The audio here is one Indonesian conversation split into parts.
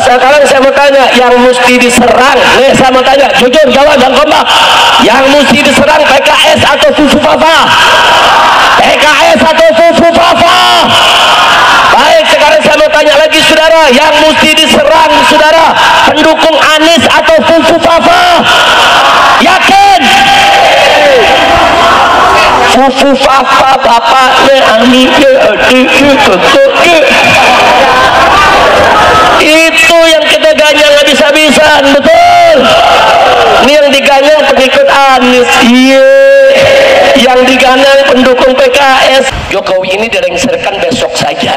sekarang saya mau tanya, yang mesti diserang, nih saya mau tanya, jujur jawab dan kompak, yang mesti diserang PKS atau Fufu Fafa? PKS atau Fufu Fafa? Baik, sekarang saya mau tanya lagi saudara, yang mesti diserang saudara, pendukung Anies atau Fufu Fafa? Yakin? Fufu Fafa bapaknya, Aniesnya, adiknya, kakaknya. Itu yang kita ganyang habis-habisan, betul. Ini yang diganyang pengikut Anies, iya. Yang diganyang pendukung PKS. Jokowi ini dilengsarkan besok saja.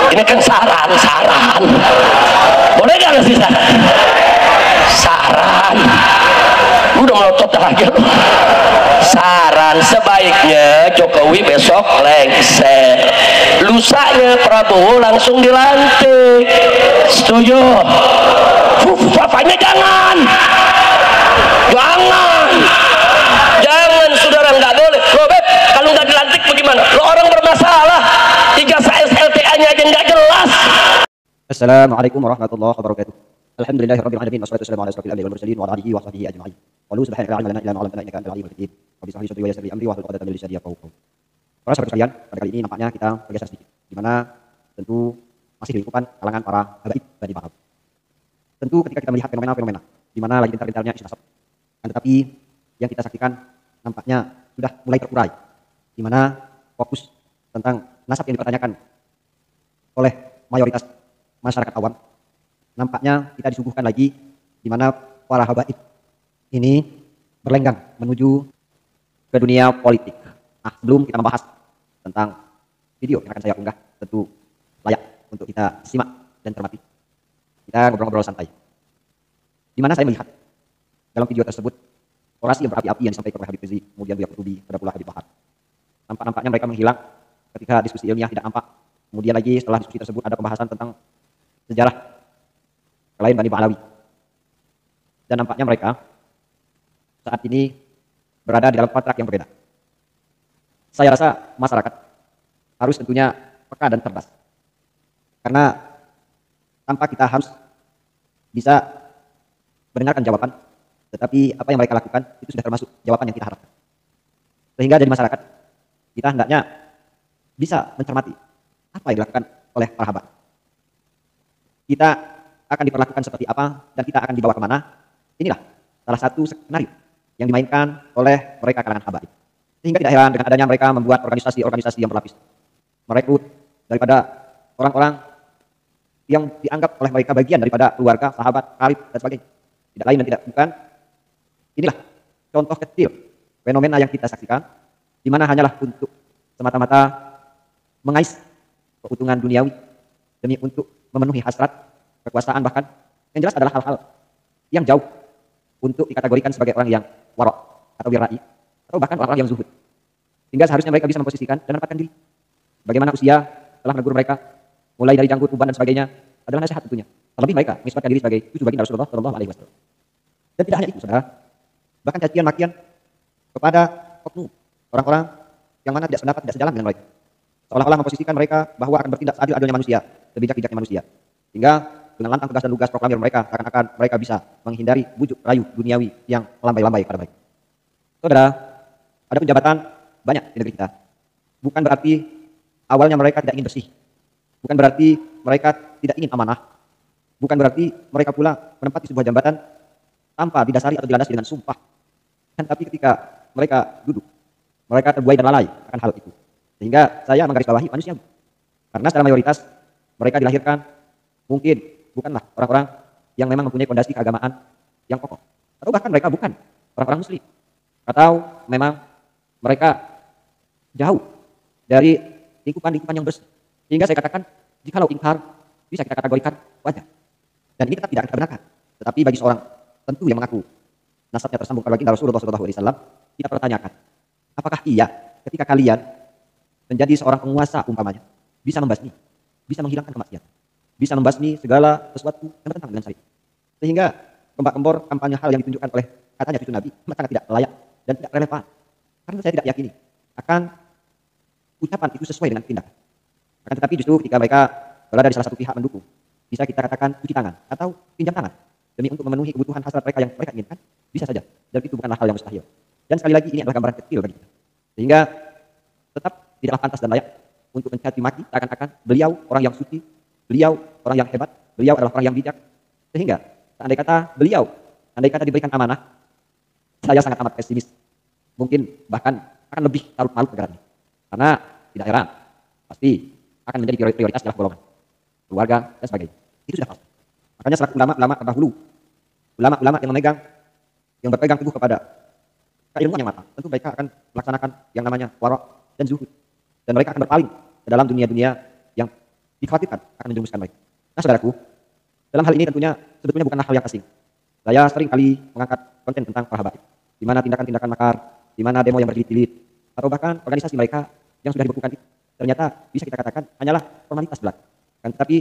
Ini kan saran. Boleh gak ngasih saran? Saran. Udah melotot lagi loh. Saran, sebaiknya Jokowi besok lengser, lusanya Prabowo langsung dilantik. Setuju? Papanya jangan saudara, nggak boleh. Robert, kalau nggak dilantik bagaimana? Lo orang bermasalah, ijazah SLTA-nya aja nggak jelas. Assalamualaikum warahmatullahi wabarakatuh. Alhamdulillahirabbil alamin wassalatu wassalamu ala asyrofil anbiya'i wal mursalin wa ala alihi wa sahbihi ajma'in. Walau subhanaka la ilma lana illa ma 'allamtana innaka antal alimul hakim. Rabbi shrah li sadri wa yassir li amri wahlul 'uqdatam min lisani yafqahu qawli. Para sahabat sekalian, pada kali ini nampaknya kita bergeser sedikit, di mana tentu masih di lingkupan kalangan para habaib Bani Bakal. Tentu ketika kita melihat fenomena-fenomena di mana lagi gentar-gentarnya isu nasab, tetapi yang kita saksikan nampaknya sudah mulai terurai, di mana fokus tentang nasab yang dipertanyakan oleh mayoritas masyarakat awam, nampaknya kita disuguhkan lagi di mana para habaib ini berlenggang menuju ke dunia politik. Nah, sebelum kita membahas tentang video yang akan saya unggah, tentu layak untuk kita simak dan cermati. Kita ngobrol-ngobrol santai. Di mana saya melihat dalam video tersebut orasi yang berapi-api yang disampaikan oleh Habib Rizik, kemudian Buya Qutubi, ada pula Habib Bahar. Nampak-nampaknya mereka menghilang ketika diskusi ilmiah tidak nampak. Kemudian lagi setelah diskusi tersebut ada pembahasan tentang sejarah kelahiran Bani Ba'alawi. Dan nampaknya mereka saat ini berada di dalam kontrak yang berbeda. Saya rasa masyarakat harus tentunya peka dan cerdas. Karena tanpa kita harus bisa mendengarkan jawaban, tetapi apa yang mereka lakukan itu sudah termasuk jawaban yang kita harapkan. Sehingga dari masyarakat kita hendaknya bisa mencermati apa yang dilakukan oleh para habaib. Kita akan diperlakukan seperti apa dan kita akan dibawa kemana. Inilah salah satu skenario yang dimainkan oleh mereka kalangan habaib. Sehingga tidak heran dengan adanya mereka membuat organisasi-organisasi yang berlapis, merekrut daripada orang-orang yang dianggap oleh mereka bagian daripada keluarga, sahabat, karib, dan sebagainya. Tidak lain dan tidak bukan, inilah contoh kecil fenomena yang kita saksikan, di mana hanyalah untuk semata-mata mengais keuntungan duniawi demi untuk memenuhi hasrat kekuasaan, bahkan yang jelas adalah hal-hal yang jauh untuk dikategorikan sebagai orang yang warok atau wirai, atau bahkan orang-orang yang zuhud. Sehingga seharusnya mereka bisa memposisikan dan menempatkan diri. Bagaimana usia telah menegur mereka, mulai dari janggut, uban dan sebagainya, adalah nasihat tentunya. Terlebih mereka menisbatkan diri sebagai cucu baginda Rasulullah SAW. Dan tidak hanya itu, saudara, bahkan cacian makian kepada oknum orang-orang yang mana tidak sependapat, tidak sejalan dengan mereka, seolah-olah memposisikan mereka bahwa akan bertindak seadil-adilnya manusia, sebijak-bijaknya manusia. Hingga dengan lantang tegas dan lugas proklamir mereka akan mereka bisa menghindari bujuk rayu duniawi yang melambai-lambai pada mereka. Saudara, ada penjabatan banyak di negeri kita. Bukan berarti awalnya mereka tidak ingin bersih. Bukan berarti mereka tidak ingin amanah. Bukan berarti mereka pula menempati sebuah jabatan tanpa didasari atau dilandasi dengan sumpah. Dan tapi ketika mereka duduk, mereka terbuai dan lalai akan hal itu. Sehingga saya menggarisbawahi manusiawi. Karena secara mayoritas mereka dilahirkan mungkin bukanlah orang-orang yang memang mempunyai fondasi keagamaan yang kokoh. Atau bahkan mereka bukan orang-orang muslim. Atau memang mereka jauh dari lingkupan-lingkupan yang bersih. Sehingga saya katakan, jikalau ingkar bisa kita kategorikan wajar. Dan ini tetap tidak kita benarkan. Tetapi bagi seorang tentu yang mengaku nasabnya tersambung pada baginda Rasulullah SAW, kita pertanyakan, apakah iya ketika kalian menjadi seorang penguasa umpamanya, bisa membasmi, bisa menghilangkan kemaksiatan, bisa membasmi segala sesuatu yang bertentangan dengan syariat. Sehingga kembang-kembor kampanye hal yang ditunjukkan oleh katanya cucu Nabi sangat tidak layak dan tidak relevan. Karena saya tidak yakini akan ucapan itu sesuai dengan tindakan. Akan tetapi justru ketika mereka Kalau dari salah satu pihak mendukung, bisa kita katakan cuci tangan atau pinjam tangan demi untuk memenuhi kebutuhan hasrat mereka yang mereka inginkan, bisa saja. Dan itu bukanlah hal yang mustahil. Dan sekali lagi ini adalah gambaran kecil bagi kita. Sehingga tetap tidaklah pantas dan layak untuk mencaci maki seakan-akan beliau orang yang suci, beliau orang yang hebat, beliau adalah orang yang bijak. Sehingga andai kata diberikan amanah, saya sangat amat pesimis. Mungkin bahkan akan lebih tarut malu negara ini. Karena tidak heran, pasti akan menjadi prioritas adalah golongan, keluarga, dan sebagainya. Itu sudah pasti. Makanya selaku ulama-ulama terdahulu, ulama-ulama yang berpegang teguh kepada keilmuan yang matang, tentu mereka akan melaksanakan yang namanya wara' dan zuhud. Dan mereka akan berpaling ke dalam dunia-dunia yang dikhawatirkan akan menjerumuskan mereka. Nah saudaraku, dalam hal ini tentunya sebetulnya bukanlah hal yang asing. Saya sering kali mengangkat konten tentang para habaib, di mana tindakan-tindakan makar, di mana demo yang berjilid-jilid, atau bahkan organisasi mereka yang sudah dibekukan itu ternyata bisa kita katakan hanyalah formalitas belaka. Kan tetapi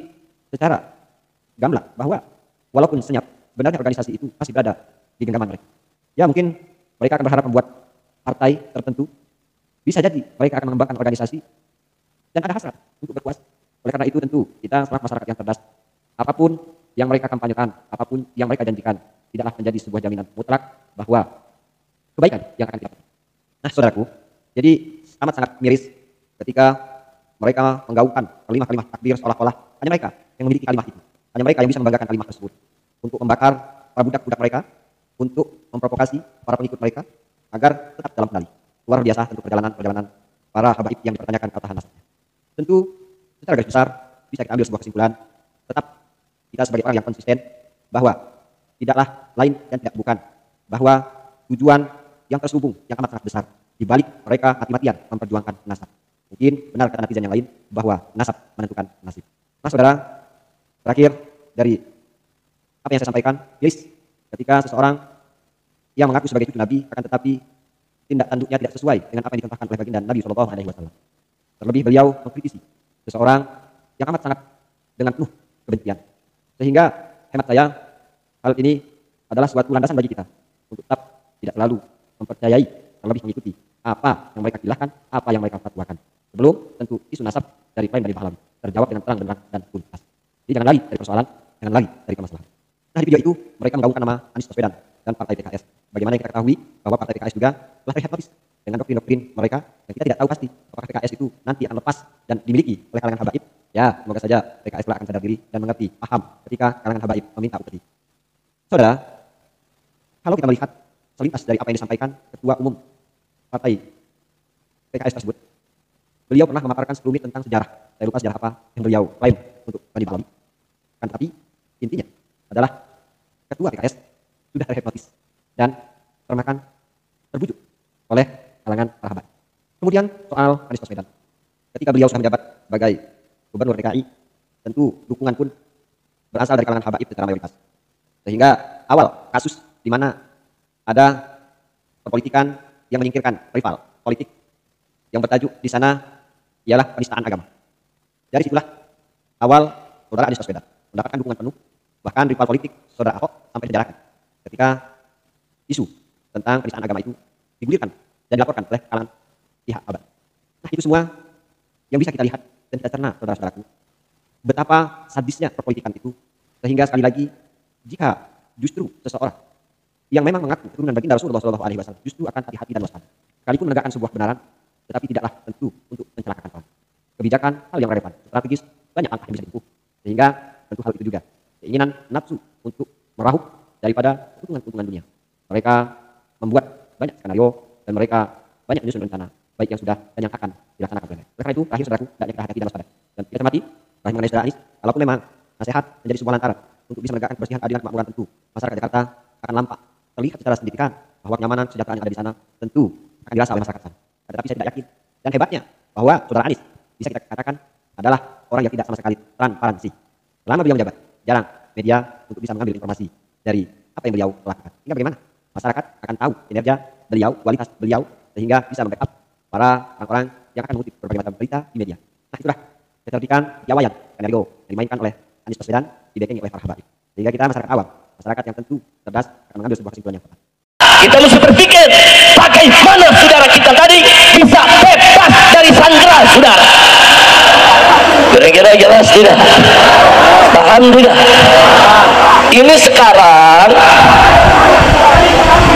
secara gamblang bahwa walaupun senyap, sebenarnya organisasi itu masih berada di genggaman mereka. Ya mungkin mereka akan berharap membuat partai tertentu, bisa jadi mereka akan mengembangkan organisasi dan ada hasrat untuk berkuasa. Oleh karena itu tentu kita selaku masyarakat yang cerdas, apapun yang mereka kampanyekan, apapun yang mereka janjikan, tidaklah menjadi sebuah jaminan mutlak bahwa kebaikan yang akan didapat. Nah saudaraku, jadi amat sangat miris ketika mereka menggaungkan kalimat-kalimat takbir seolah-olah hanya mereka yang memiliki kalimat itu, hanya mereka yang bisa membanggakan kalimat tersebut untuk membakar para budak-budak mereka, untuk memprovokasi para pengikut mereka agar tetap dalam kendali. Luar biasa tentu perjalanan para habaib yang dipertanyakan ketahanan nasabnya. Tentu secara garis besar bisa kita ambil sebuah kesimpulan, tetap kita sebagai orang yang konsisten bahwa tidaklah lain dan tidak bukan bahwa tujuan yang terselubung yang amat sangat besar di balik mereka mati-matian memperjuangkan nasab. Mungkin benar kata netizen yang lain bahwa nasab menentukan nasib. Nah saudara, terakhir dari apa yang saya sampaikan, miris ketika seseorang yang mengaku sebagai cucu Nabi akan tetapi tindak tanduknya tidak sesuai dengan apa yang ditentangkan oleh baginda Nabi SAW. Terlebih beliau mengkritisi seseorang yang amat sangat dengan penuh kebencian. Sehingga hemat saya, hal ini adalah suatu landasan bagi kita untuk tetap tidak selalu mempercayai, terlebih mengikuti apa yang mereka kilahkan, apa yang mereka fatwakan. Sebelum tentu isu nasab dari klaim dari Pahlawi terjawab dengan terang benderang dan tuntas. Jadi jangan lari dari persoalan, jangan lari dari permasalahan. Nah di video itu mereka menggaungkan nama Anies Baswedan dan Partai PKS. Bagaimana yang kita ketahui bahwa Partai PKS juga telah terlihat habis dengan doktrin-doktrin mereka yang kita tidak tahu pasti apakah PKS itu nanti akan lepas dan dimiliki oleh kalangan habaib. Ya semoga saja PKS akan sadar diri dan mengerti, paham ketika kalangan habaib meminta upeti. Saudara, kalau kita melihat selintas dari apa yang disampaikan Ketua Umum Partai PKS tersebut, beliau pernah memaparkan 10 menit tentang sejarah. Saya lupa sejarah apa yang beliau klaim untuk Bani Pahlawi. Kan tapi intinya adalah Ketua PKS sudah terhipnotis dan terbujuk oleh kalangan para habaib. Kemudian soal Anies Baswedan, ketika beliau sudah menjabat sebagai Gubernur DKI, tentu dukungan pun berasal dari kalangan habaib secara mayoritas. Sehingga awal kasus di mana ada perpolitikan yang menyingkirkan rival politik yang bertajuk di sana ialah penistaan agama. Dari situlah awal saudara Anies Baswedan mendapatkan dukungan penuh, bahkan rival politik saudara Ahok sampai dipenjarakan ketika isu tentang penistaan agama itu digulirkan dan dilaporkan oleh kalangan pihak habaib. Nah itu semua yang bisa kita lihat dan kita cerna saudara-saudaraku, betapa sadisnya perpolitikan itu, sehingga sekali lagi jika justru seseorang yang memang mengaku keturunan baginda Rasulullah SAW justru akan hati-hati dan waspada, sekalipun menegakkan sebuah kebenaran, tetapi tidaklah tentu untuk mencelakakan orang. Kebijakan hal yang relevan, strategis, banyak langkah yang bisa ditempuh, sehingga tentu hal itu juga keinginan nafsu untuk meraup daripada keuntungan-keuntungan dunia. Mereka membuat banyak skenario dan mereka banyak menyusun rencana, baik yang sudah dan yang akan dilaksanakan oleh mereka. Oleh karena itu, terakhir saudaraku, hendaknya kita hati-hati dan waspada. Dan kita cermati, bahwa mengenai saudara Anies, kalaupun memang nasihat menjadi sebuah lantaran untuk bisa menegakkan kebersihan, keadilan, kemakmuran, tentu masyarakat Jakarta akan nampak terlihat secara signifikan bahwa kenyamanan, kesejahteraan yang ada di sana tentu akan dirasa oleh masyarakat sana. Tetapi saya tidak yakin. Dan hebatnya bahwa saudara Anies bisa kita katakan adalah orang yang tidak sama sekali transparansi. Selama beliau menjabat, jarang media untuk bisa mengambil informasi dari apa yang beliau lakukan. Sehingga bagaimana masyarakat akan tahu kinerja beliau, kualitas beliau, sehingga bisa membackup para orang-orang yang akan mengutip berbagai macam berita di media. Nah itulah kecerdikan piawaian skenario yang dimainkan oleh Anies Baswedan, dibekengi oleh para habaib. Sehingga kita masyarakat awam, masyarakat yang tentu cerdas akan mengambil sebuah kesimpulan yang tepat. Kita mesti berpikir bagaimana saudara kita tadi bisa bebas dari sandera saudara. Kira-kira jelas tidak? Paham tidak? Ini sekarang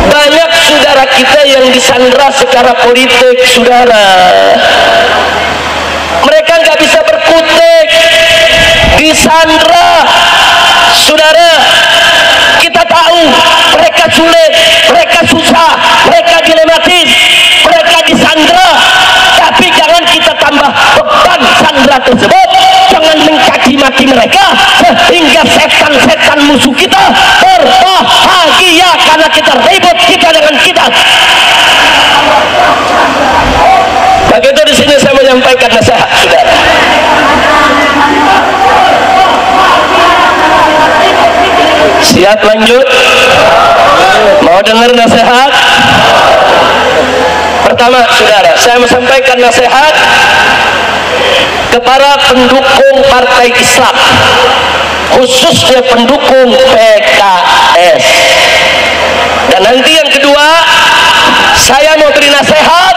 banyak saudara kita yang disandera secara politik, saudara. Mereka nggak bisa berkutik, disandera, saudara. Kita tahu mereka sulit, mereka susah, mereka dilematis, mereka disandera. Tapi jangan kita tambah beban sandera tersebut, jangan mencaci maki mereka sehingga setan-setan musuh kita berbahagia karena kita ribut kita dengan kita. Begitu di sini saya menyampaikan nasihat, saudara. Siap lanjut? Mau dengar nasihat? Pertama, saudara, saya mau sampaikan nasihat kepada pendukung partai Islam, khususnya pendukung PKS. Dan nanti yang kedua, saya mau beri nasihat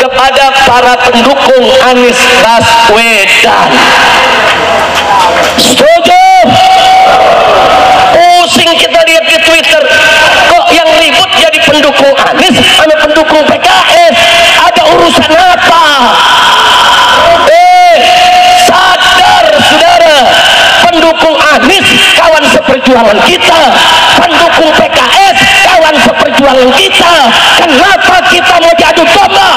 kepada para pendukung Anies Baswedan. Setuju? Pusing kita lihat di Twitter, kok yang ribut jadi pendukung Anies sama pendukung PKS, ada urusan apa? Sadar saudara, pendukung Anies kawan seperjuangan kita, pendukung PKS kawan seperjuangan kita. Kenapa kita mau jadu domba?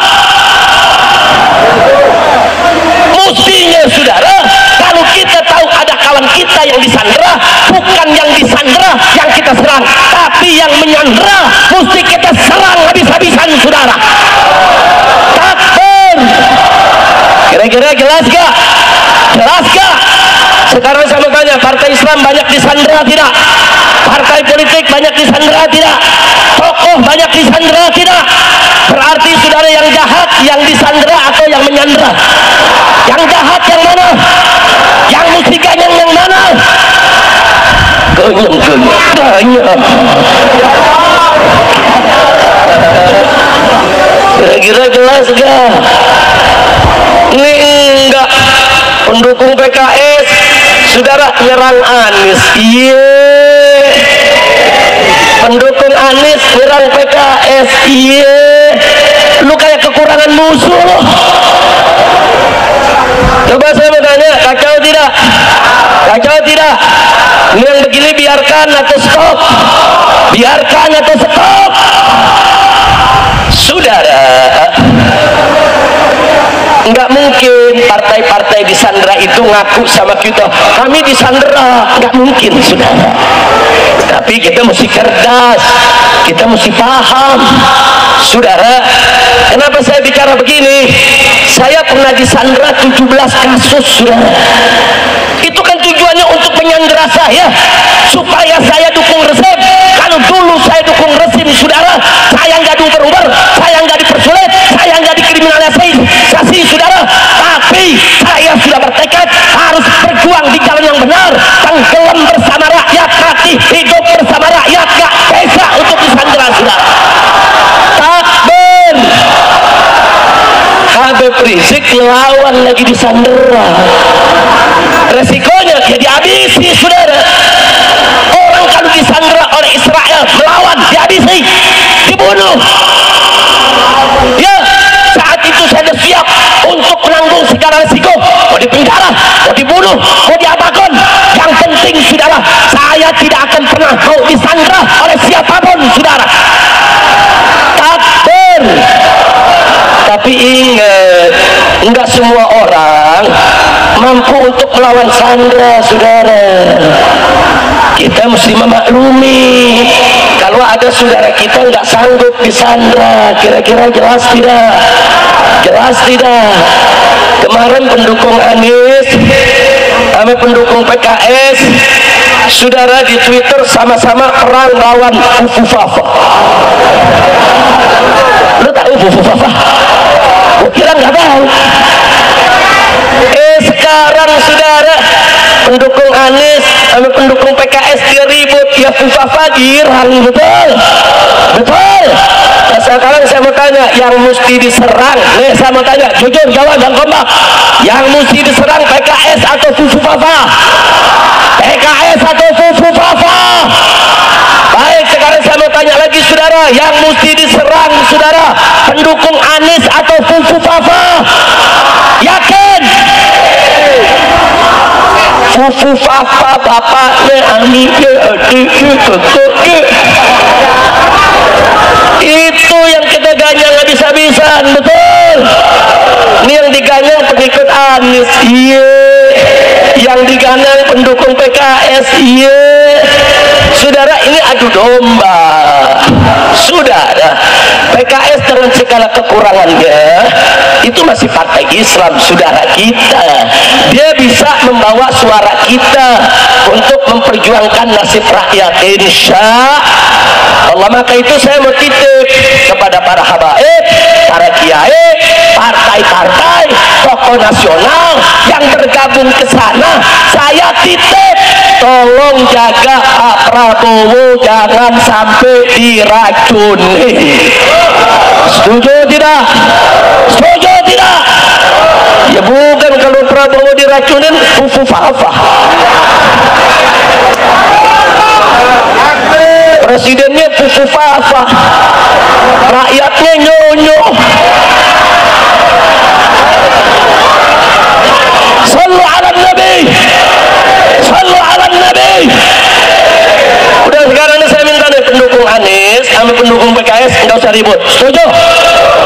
Mestinya saudara, kalau kita tahu ada kawan kita yang disandera, bukan yang disandera yang kita serang, tapi yang menyandera mesti kita serang habis-habisan, saudara. Takbir. Kira-kira jelas gak? Jelas gak? Sekarang saya mau tanya, partai Islam banyak disandera tidak? Partai politik banyak disandera tidak? Tokoh banyak disandera tidak? Berarti saudara yang jahat yang disandera atau yang menyandera? Yang jahat yang mana? Yang mesti ganyang yang mana? Ganyang. Kira-kira jelas gak? Ini enggak. Pendukung PKS saudara nyerang Anies. Pendukung Anies nyerang PKS. Lu kayak kekurangan musuh loh. Coba saya mau tanya, kacau tidak? Kacau tidak? Ini yang begini biarkan atau stop? Biarkan atau stop? Saudara, nggak mungkin partai-partai disandera itu ngaku sama kita, kami disandera, nggak mungkin, saudara. Tapi kita mesti cerdas, kita mesti paham, saudara. Kenapa saya bicara begini? Saya pernah disandera 17 kasus, saudara. Itu kan tujuannya untuk menyandera saya, supaya saya dukung rezim. Kalau dulu saya dukung rezim, saudara, saya nggak diuber-uber, saya nggak dipersulit, saya nggak dikriminalisasi, saudara. Tapi saya sudah bertekad harus berjuang di jalan yang benar, tenggelam bersama rakyat, mati hidup bersama rakyat, gak bisa untuk disandera, saudara. Takbir. Habib Rizik melawan lagi disandera. Resikonya ya dihabisi, saudara. Orang kalau disandera oleh Israel melawan, dihabisi, dibunuh. Ya, saat itu saya sudah siap untuk menanggung segala resiko, mau dipenjara, mau dibunuh, mau diapakan. Yang penting, saudara, saya tidak akan pernah mau disandera oleh siapapun, saudara. Takbir. Tapi ingat, enggak semua orang mampu untuk melawan sandera, saudara. Kita mesti memaklumi kalau ada saudara kita nggak sanggup disandera. Kira-kira jelas tidak? Jelas tidak? Kemarin pendukung Anies sama pendukung PKS, saudara, di Twitter sama-sama perang lawan Ufu Fafa. Lu tahu Ufu Fafa? Gua kira nggak tahu. Sekarang saudara, pendukung Anies sama pendukung PKS dia ribut, ya fufafa girang, betul? Betul? Nah, sekarang saya mau tanya, yang mesti diserang, nih saya mau tanya, jujur jawab dan kompak, yang mesti diserang PKS atau fufafa? PKS atau fufafa? Baik, sekarang saya mau tanya lagi saudara, yang mesti diserang saudara, pendukung Anies atau fufafa? Yakin? Fufafa bapaknya Anies, adiknya, kakaknya. Itu yang kita ganyang habis-habisan, betul? Ini yang diganyang pengikut Anies, iya. Yang diganyang pendukung PKS, iya. Saudara, ini adu domba. Saudara, PKS dengan segala kekurangannya itu masih partai Islam, saudara kita. Dia bisa membawa suara kita untuk memperjuangkan nasib rakyat, insya Allah. Maka itu saya mau titip kepada para habaib, para kiai, partai-partai, tokoh nasional yang bergabung ke sana, saya titip, tolong jaga Pak Prabowo jangan sampai diracuni. Setuju tidak? Setuju tidak? Ya bukan, kalau Prabowo diracunin fufafa. Presidennya fufafa, rakyatnya nyonyo. Sallu ala Nabi, sallu ala Nabi. Udah, sekarang ini saya minta nih pendukung Anies sama pendukung PKS nggak usah ribut. Setuju?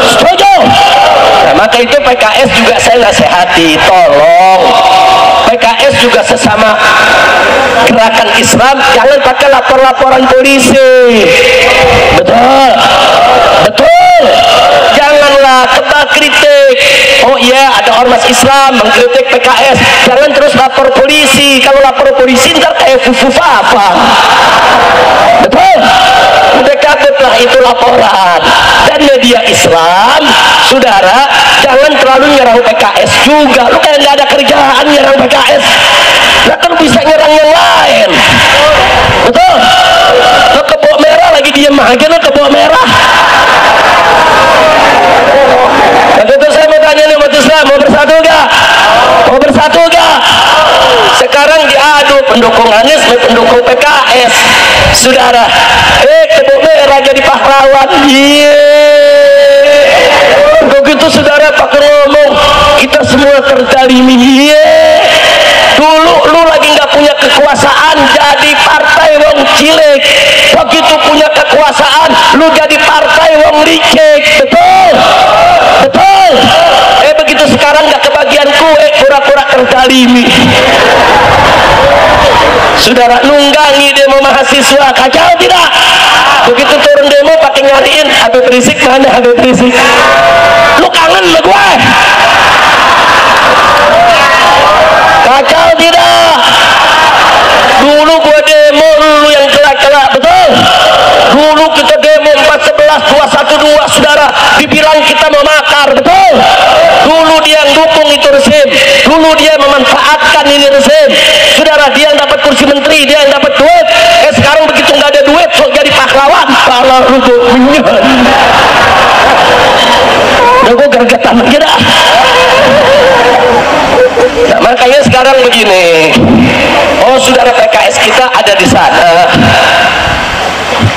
Setuju? Nah, maka itu PKS juga saya nasihati, tolong PKS juga sesama gerakan Islam jangan pakai lapor-laporan polisi. Betul? Betul? Janganlah tebal kritik. Oh iya, ada ormas Islam mengkritik PKS, jangan terus lapor polisi. Kalau lapor polisi ntar kayak fufafa. Betul? Udah kabutlah itu laporan. Dan media Islam, saudara, jangan terlalu nyerang PKS juga. Lu kayak nggak ada kerjaan nyerang PKS. Nah, kan bisa nyerang yang lain. Betul? Lu kebok merah lagi diem aja, lu kebok merah. Nah, itu saya mau tanya nih umat Islam, mau bersatu gak? Mau bersatu gak? Sekarang diadu pendukung Anies sama pendukung PKS, saudara. Kebok merah jadi pahlawan. Begitu saudara pakai ngomong kita semua terzalimi. Dulu lu lagi nggak punya kekuasaan jadi partai wong cilik, begitu punya kekuasaan lu jadi partai wong licik. Betul? Betul? Begitu sekarang nggak kebagian kue, pura-pura terzalimi. Saudara nunggangi demo mahasiswa, kacau tidak? Begitu turun demo pakai nyariin Habib Rizik, mana Habib Rizik? Lu kangen sama gue? Kacau tidak? Dulu gue demo, lu yang celak-celak, betul? Dulu kita demo 411 212, saudara, dibilang kita mau makar, betul? Dulu dia yang dukung itu rezim, dulu dia memanfaatkan ini rezim, saudara. Dia yang dapat kursi menteri, dia yang dapat duit. Sekarang begitu nggak ada duit, kok jadi pahlawan? Pala lu tuh minyak. Udah gue gergetan aja dah. Nah, makanya sekarang begini. Oh, saudara, PKS kita ada di sana.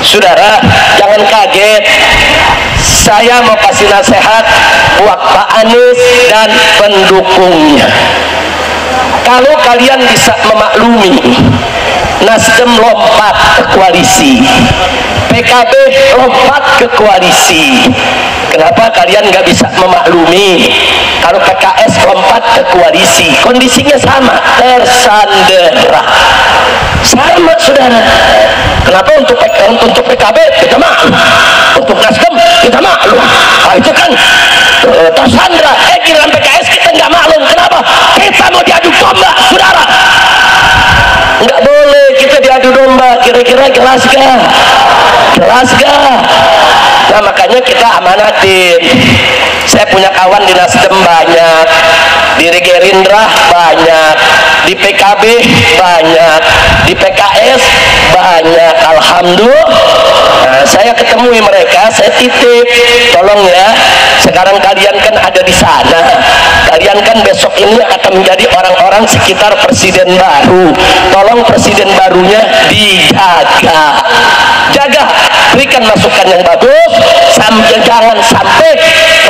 Saudara, jangan kaget. Saya mau kasih nasihat buat Pak Anies dan pendukungnya. Kalau kalian bisa memaklumi, Nasdem lompat ke koalisi, PKB lompat ke koalisi, kenapa kalian nggak bisa memaklumi kalau PKS lompat ke koalisi? Kondisinya sama, tersandera. Sama, saudara. Kenapa untuk PKB kita maklum, untuk Nasdem kita maklum? Nah, itu kan tersandera. Giliran PKS kita nggak maklum. Kenapa? Kita mau diadu domba, saudara. Nggak boleh kita diadu domba. Kira-kira jelas gak? Jelas gak? Nah, makanya kita amanatin. Saya punya kawan di Nasdem banyak, di Gerindra banyak, di PKB banyak, di di PKS banyak, alhamdulillah. Nah, saya ketemui mereka, saya titip, tolong ya, sekarang kalian kan ada di sana, kalian kan besok ini akan menjadi orang-orang sekitar presiden baru, tolong presiden barunya dijaga, jaga, berikan masukan yang bagus, jangan sampai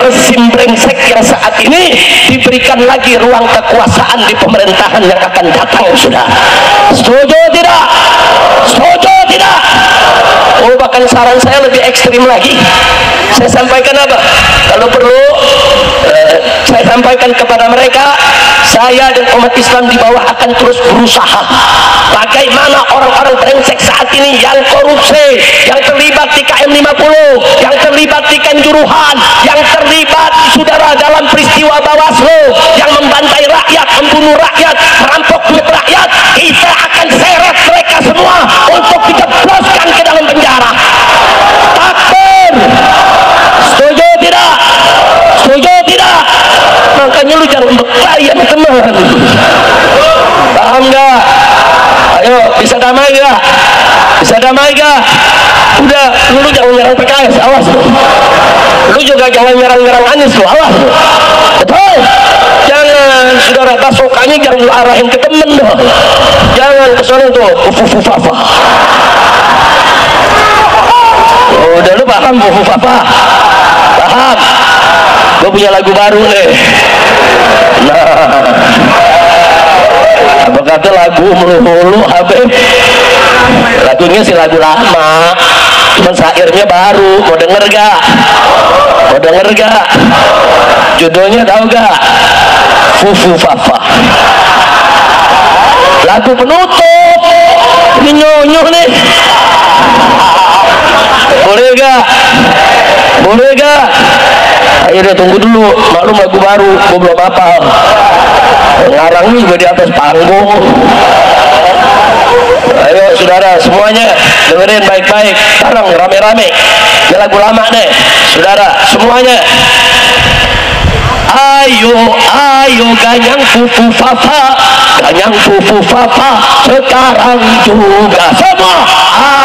rezim brengsek yang saat ini diberikan lagi ruang kekuasaan di pemerintahan yang akan datang. Sudah setuju tidak? Setuju tidak? Oh, bahkan saran saya lebih ekstrim lagi, saya sampaikan apa, kalau perlu saya sampaikan kepada mereka, saya dan umat Islam di bawah akan terus berusaha bagaimana orang-orang brengsek saat ini yang korupsi, yang terlibat di KM 50, yang terlibat di Kanjuruhan, yang terlibat saudara dalam peristiwa Bawaslu, yang membantai rakyat, membunuh rakyat, merampok duit rakyat, kita akan seret mereka semua untuk dijebloskan ke dalam penjara. Takbir. Setuju tidak? Setuju tidak? Makanya lu jangan berkelahi, teman. Paham gak? Ayo, bisa damai gak? Bisa damai gak? Udah, lu jangan nyerang PKS, awas lu. Lu juga jangan nyerang-nyerang Anies lu, awas lu. Betul? Jangan, saudara, pasukannya jangan lu arahin ke temen dong. Jangan ke sana tuh, fufufafa. Udah, lu paham fufufafa? Paham? Gue punya lagu baru nih. Nah, apa kata lagu mulu-mulu Habib? Lagunya sih lagu lama, cuman syairnya baru. Mau denger gak? Mau denger gak? Judulnya tahu gak? Fufufafa. Lagu penutup. Ini nyonyuh nih. Boleh gak? Boleh gak? Ayo deh, tunggu dulu, maklum lagu baru, gue belum hafal. Ngarangnya juga di atas panggung. Ayo saudara semuanya dengerin baik-baik, bareng rame-rame. Ini lagu lama nih, saudara semuanya. Ayo, ayo ganyang fufufafa, ganyang fufufafa, sekarang juga semua.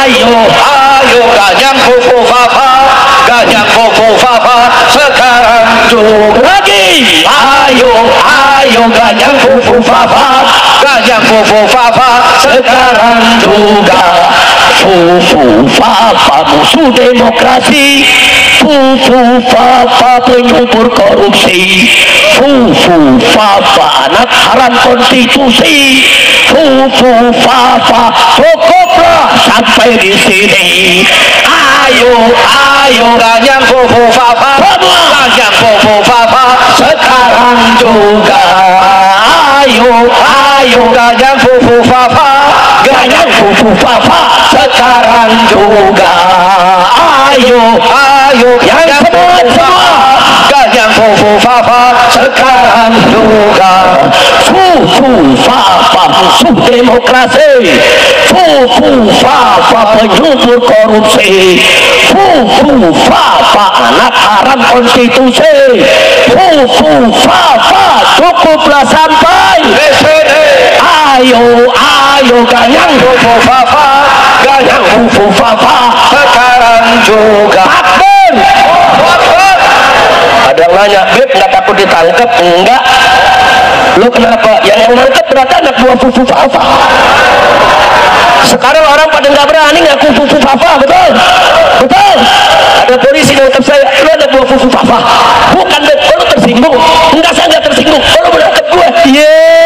Ayo, ayo ganyang fufufafa, ganyang fufufafa, sekarang juga lagi. Ayo, ayo ganyang fufufafa, ganyang fufufafa, sekarang juga. Fufufafa musuh demokrasi, fufufafa penyubur korupsi, fufufafa anak haram konstitusi, fufufafa cukuplah sampai di sini. Ayo, ayo ganyang fufufafa, ganyang fufufafa, sekarang juga. Ayo, ayo ganyang fufufafa, ganyang fufufafa, sekarang juga. Ayo, ayo yang semua, ganyang fufufafa, sekarang juga. Fufufafa musuh demokrasi, fufufafa penyubur korupsi, fufufafa anak haram konstitusi, fufufafa cukuplah sampai di sini. Ayo, ayo ganyang fufufafa, ganyang fufufafa, sekarang juga. Takbir. Ada yang nanya, Beb nggak takut ditangkap? Enggak. Lu kenapa? Yang nangkep berarti anak buah fufufafa. Sekarang orang pada nggak berani ngaku fufufafa, betul? Betul? Ada polisi nangkep saya, lu anak buah fufufafa. Bukan, Beb, lu tersinggung? Enggak, saya nggak tersinggung. Lu menangkep gue. Yeay.